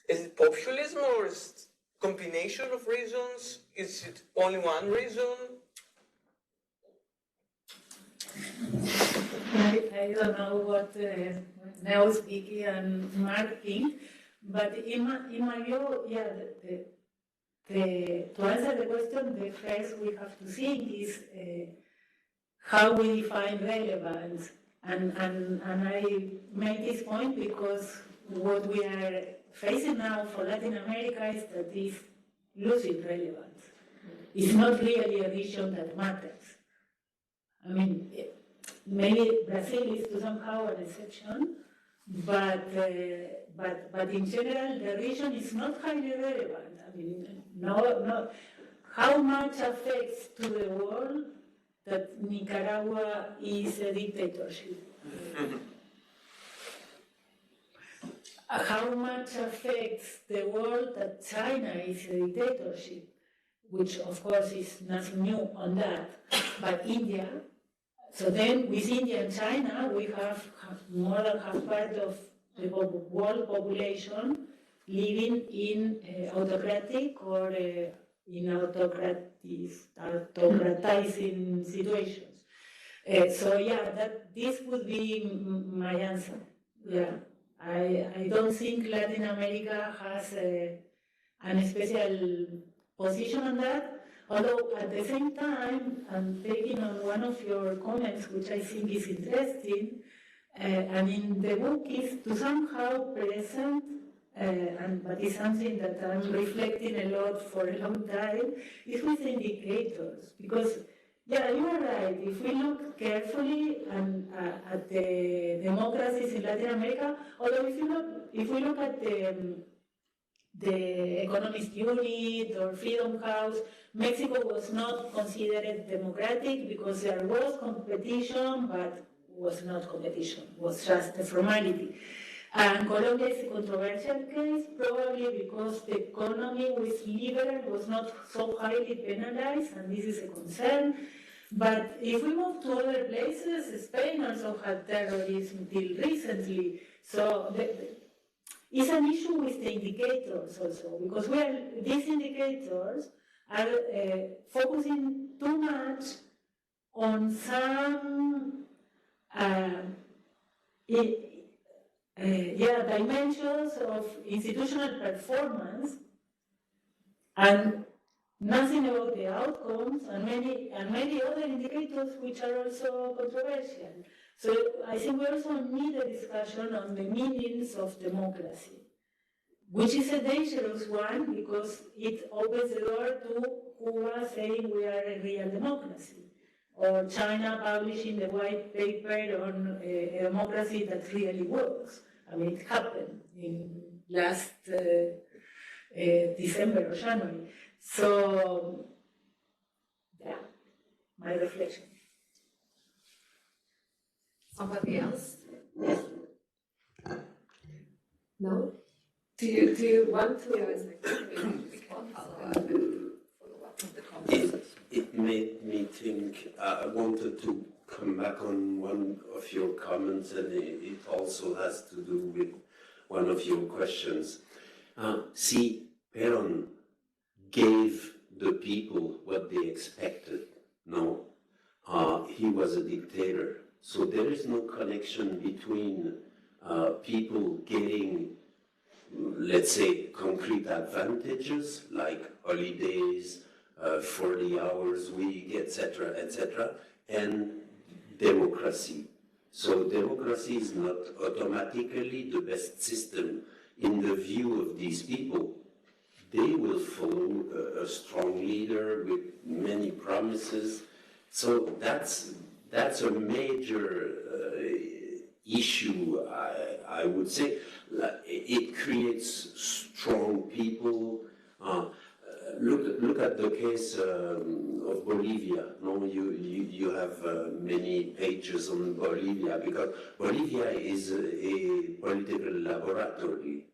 Is it populism, or is it a combination of reasons? Is it only one reason? I don't know what Nels, Vicky, and Mark think, but in my view, yeah, to answer the question, the first we have to think is how we define relevance. And I make this point because what we are facing now for Latin America is that it's losing relevance. It's not really a region that matters. I mean, maybe Brazil is to somehow an exception, but in general, the region is not highly relevant. I mean, no. How much affects to the world that Nicaragua is a dictatorship? How much affects the world that China is a dictatorship, which of course is nothing new on that, but India. So then with India and China, we have more than half part of the world population living in autocratic or in autocratizing situations. So yeah, this would be my answer. Yeah, I don't think Latin America has an special position on that. Although at the same time, I'm taking on one of your comments, which I think is interesting, and in the book is to somehow present, but it's something that I'm reflecting a lot for a long time, is with indicators. Because, yeah, you are right, if we look carefully at the democracies in Latin America, although if we look at the Economist Unit or Freedom House, Mexico was not considered democratic because there was competition, but was not competition, was just a formality. And Colombia is a controversial case, probably because the economy with liberal was not so highly penalized, and this is a concern. But if we move to other places, Spain also had terrorism till recently. So it's an issue with the indicators also, because these indicators are focusing too much on some dimensions of institutional performance and nothing about the outcomes and many other indicators which are also controversial. So I think we also need a discussion on the meanings of democracy, which is a dangerous one because it opens the door to Cuba saying we are a real democracy, or China publishing the white paper on a democracy that really works. I mean, it happened in last December or January. So, yeah, my reflection. Somebody else? No? Do you want to? It made me think, I wanted to come back on one of your comments, and it also has to do with one of your questions. See, Peron gave the people what they expected. No, he was a dictator. So there is no connection between people getting, let's say, concrete advantages like holidays, 40 hours a week, etc., and democracy. So democracy is not automatically the best system in the view of these people. They will follow a strong leader with many promises. So that's a major issue, I would say. It creates strong people. Look at the case of Bolivia. No, you have many pages on Bolivia, because Bolivia is a political laboratory,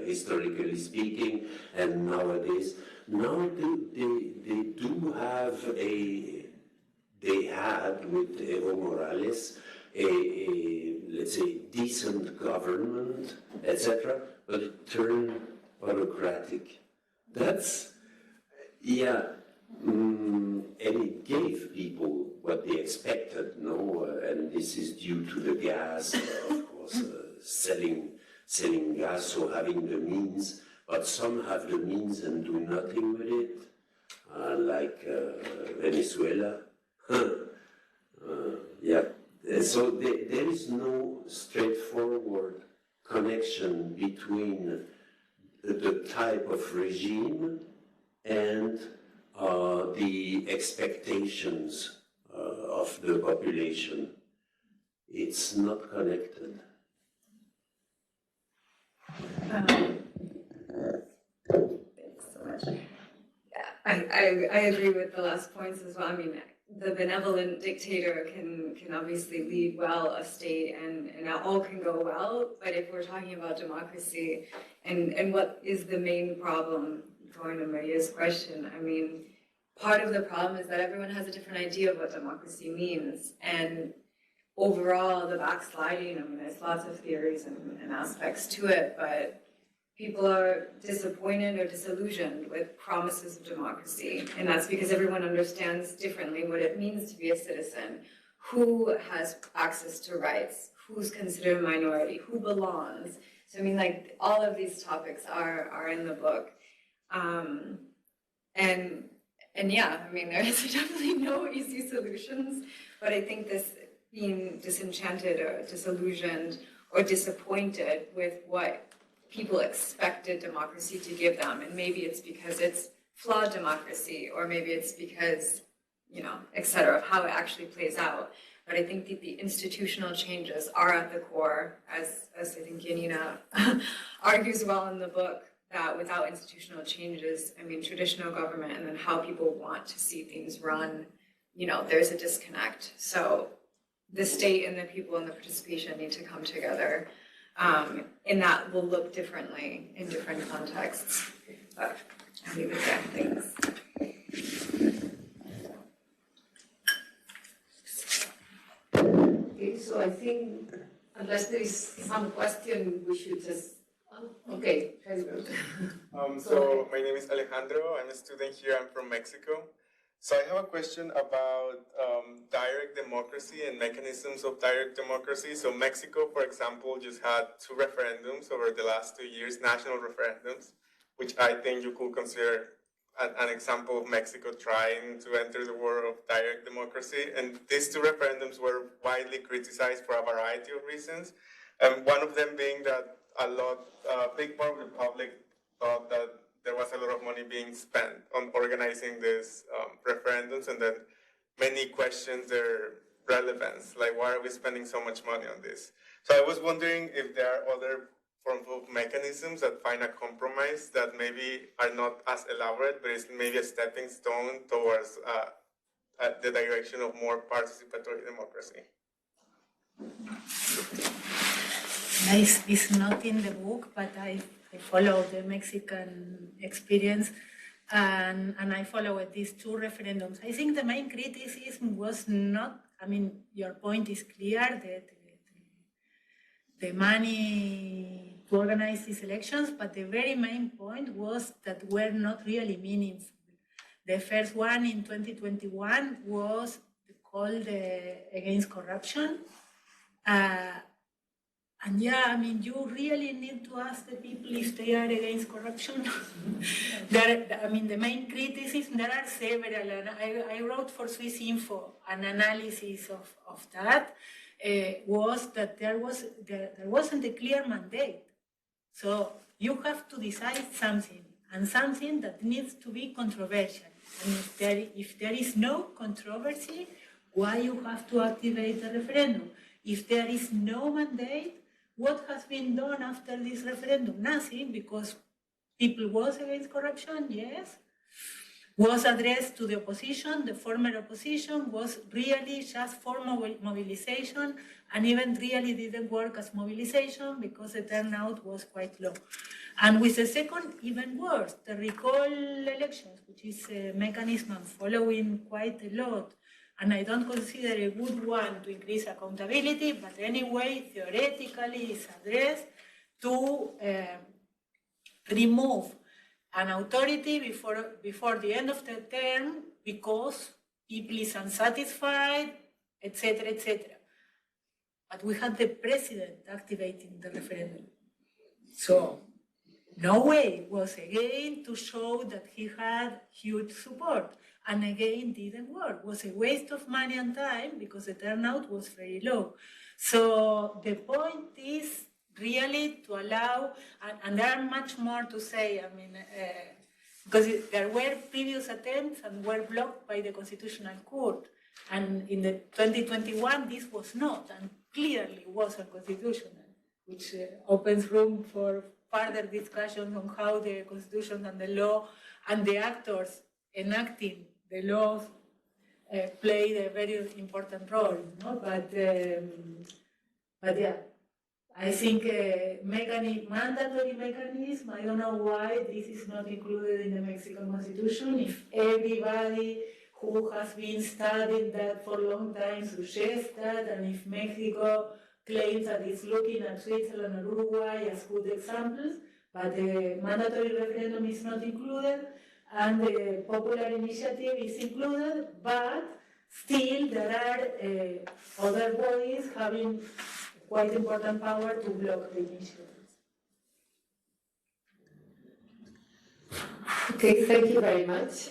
historically speaking, and nowadays. Now they do have they had with Evo Morales let's say, decent government, etc., but it turned autocratic. That's, yeah, and it gave people what they expected, no? And this is due to the gas, of course, selling gas, so having the means, but some have the means and do nothing with it, like Venezuela. Yeah. So there is no straightforward connection between the type of regime and the expectations of the population. It's not connected. Thanks so much. Yeah, I agree with the last points as well. I mean, the benevolent dictator can obviously lead well a state, and all can go well, but if we're talking about democracy and what is the main problem, going to Maria's question, I mean, part of the problem is that everyone has a different idea of what democracy means, and overall the backsliding, I mean, there's lots of theories and aspects to it, but people are disappointed or disillusioned with promises of democracy, and that's because everyone understands differently what it means to be a citizen, who has access to rights, who's considered a minority, who belongs. So I mean, like, all of these topics are in the book. And yeah, I mean, there's definitely no easy solutions, but I think this being disenchanted or disillusioned or disappointed with what people expected democracy to give them, and maybe it's because it's flawed democracy, or maybe it's because, you know, et cetera, of how it actually plays out. But I think that the institutional changes are at the core, as I think Yanina argues well in the book, that without institutional changes, I mean, traditional government and then how people want to see things run, you know, there's a disconnect. So the state and the people and the participation need to come together. And that will look differently in different contexts. But I'll leave it there. Thanks. Okay, so I think unless there is some question, we should just. Okay, very good. So my name is Alejandro. I'm a student here. I'm from Mexico. So I have a question about direct democracy and mechanisms of direct democracy. So Mexico, for example, just had 2 referendums over the last 2 years, national referendums, which I think you could consider an example of Mexico trying to enter the world of direct democracy. And these 2 referendums were widely criticized for a variety of reasons. And one of them being that a big part of the public thought that there was a lot of money being spent on organizing these referendums, and then many questions their relevance, like why are we spending so much money on this? So I was wondering if there are other forms of mechanisms that find a compromise that maybe are not as elaborate, but it's maybe a stepping stone towards the direction of more participatory democracy. It's not in the book, but I follow the Mexican experience, and I followed these 2 referendums. I think the main criticism was not, I mean, your point is clear, that the money to organize these elections, but the very main point was that were not really meaningful. The first one in 2021 was called Against Corruption. And yeah, I mean, you really need to ask the people if they are against corruption. The main criticism, there are several, and I wrote for Swiss Info an analysis of that, was that there wasn't a clear mandate. So you have to decide something, and something that needs to be controversial. And if there is no controversy, why you have to activate the referendum? If there is no mandate, what has been done after this referendum? Nothing, because people was against corruption, yes. was addressed to the opposition. The former opposition was really just for mobilization, and even really didn't work as mobilization because the turnout was quite low. And with the second, even worse, the recall elections, which is a mechanism I'm following quite a lot, and I don't consider a good one to increase accountability, but anyway, theoretically it's addressed to remove an authority before the end of the term because people is unsatisfied, etc., etc. But we had the president activating the referendum. So no way was again to show that he had huge support. And again, didn't work. It was a waste of money and time because the turnout was very low. So the point is really to allow, and there are much more to say, I mean, because there were previous attempts and were blocked by the Constitutional Court. And in the 2021, this was not, and clearly was unconstitutional, which opens room for further discussion on how the Constitution and the law and the actors enacting the laws played a very important role. No? But yeah, I think mandatory mechanism, I don't know why this is not included in the Mexican Constitution. If everybody who has been studying that for a long time suggests that, and if Mexico claims that it's looking at Switzerland or Uruguay as good examples, but the mandatory referendum is not included, and the popular initiative is included, but still there are other bodies having quite important power to block the initiatives. Okay, thank you very much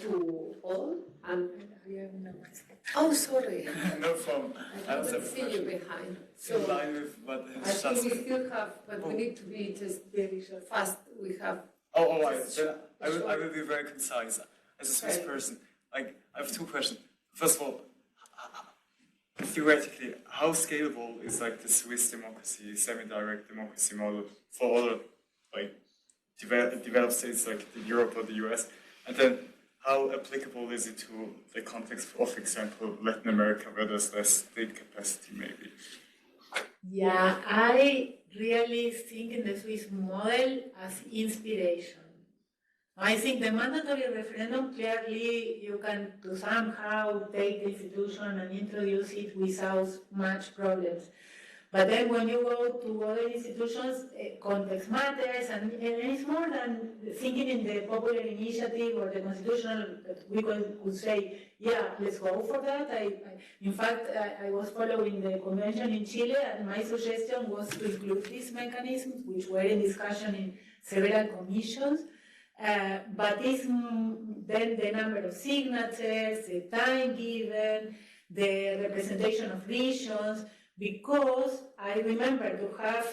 to all. Oh, sorry. No problem. I didn't see you behind. So in line with what I think we still have, but we need to be just very fast. We have. Oh, right. Then I will be very concise. As a Swiss person, I have two questions. First of all, theoretically, how scalable is the Swiss democracy, semi-direct democracy model for other developed states like Europe or the US? And then how applicable is it to the context of, for example, Latin America, where there's less state capacity maybe? Yeah, I really think in the Swiss model as inspiration. I think the mandatory referendum, clearly you can somehow take the institution and introduce it without much problems. But then when you go to other institutions, context matters, and it's more than thinking in the popular initiative or the constitutional, we could say, yeah, let's go for that. In fact, I was following the convention in Chile, and my suggestion was to include these mechanisms, which were in discussion in several commissions. But it's then the number of signatures, the time given, the representation of regions, because I remember to have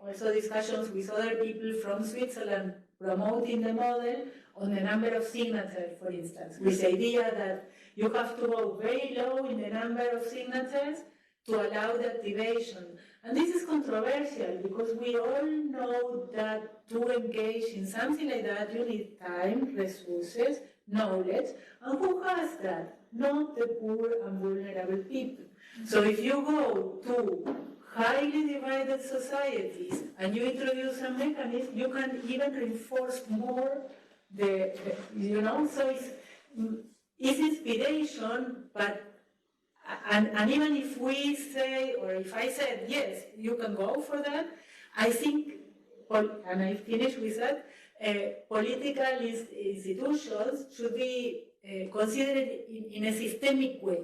also discussions with other people from Switzerland promoting the model on the number of signatures, for instance, with the idea that you have to go very low in the number of signatures to allow the activation. And this is controversial because we all know that to engage in something like that, you need time, resources, knowledge, and who has that? Not the poor and vulnerable people. So if you go to highly divided societies and you introduce a mechanism, you can even reinforce more so it's inspiration, but and even if we say, or if I said, yes, you can go for that, I think, and I finish with that, political institutions should be considered in a systemic way.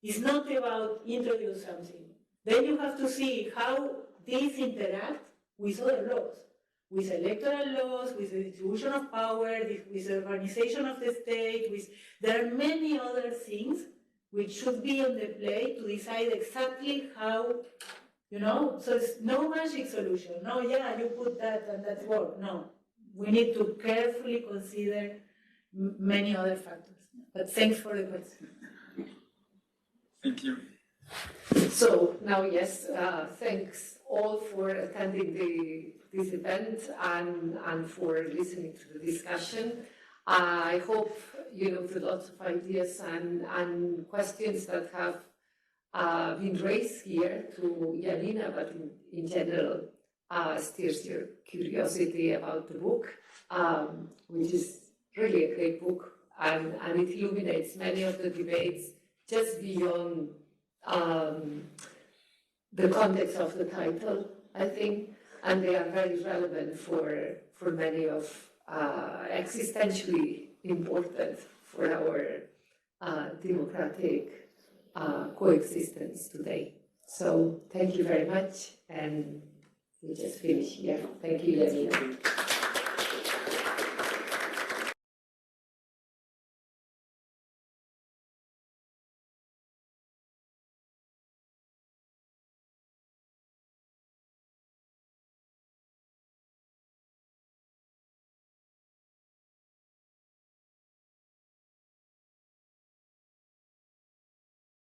It's not about introduce something. Then you have to see how these interact with other laws, with electoral laws, with the distribution of power, with the organization of the state, there are many other things which should be on the plate to decide exactly how, so it's no magic solution. No, yeah, you put that and that work. No, we need to carefully consider many other factors. But thanks for the question. Thank you. So now, yes, thanks all for attending this event and for listening to the discussion. I hope, with lots of ideas and questions that have been raised here to Yanina, but in general, stirs your curiosity about the book, which is really a great book, and it illuminates many of the debates just beyond the context of the title, I think, and they are very relevant for many of existentially important for our democratic coexistence today. So thank you very much, and we just finish here. Thank you, Yanina.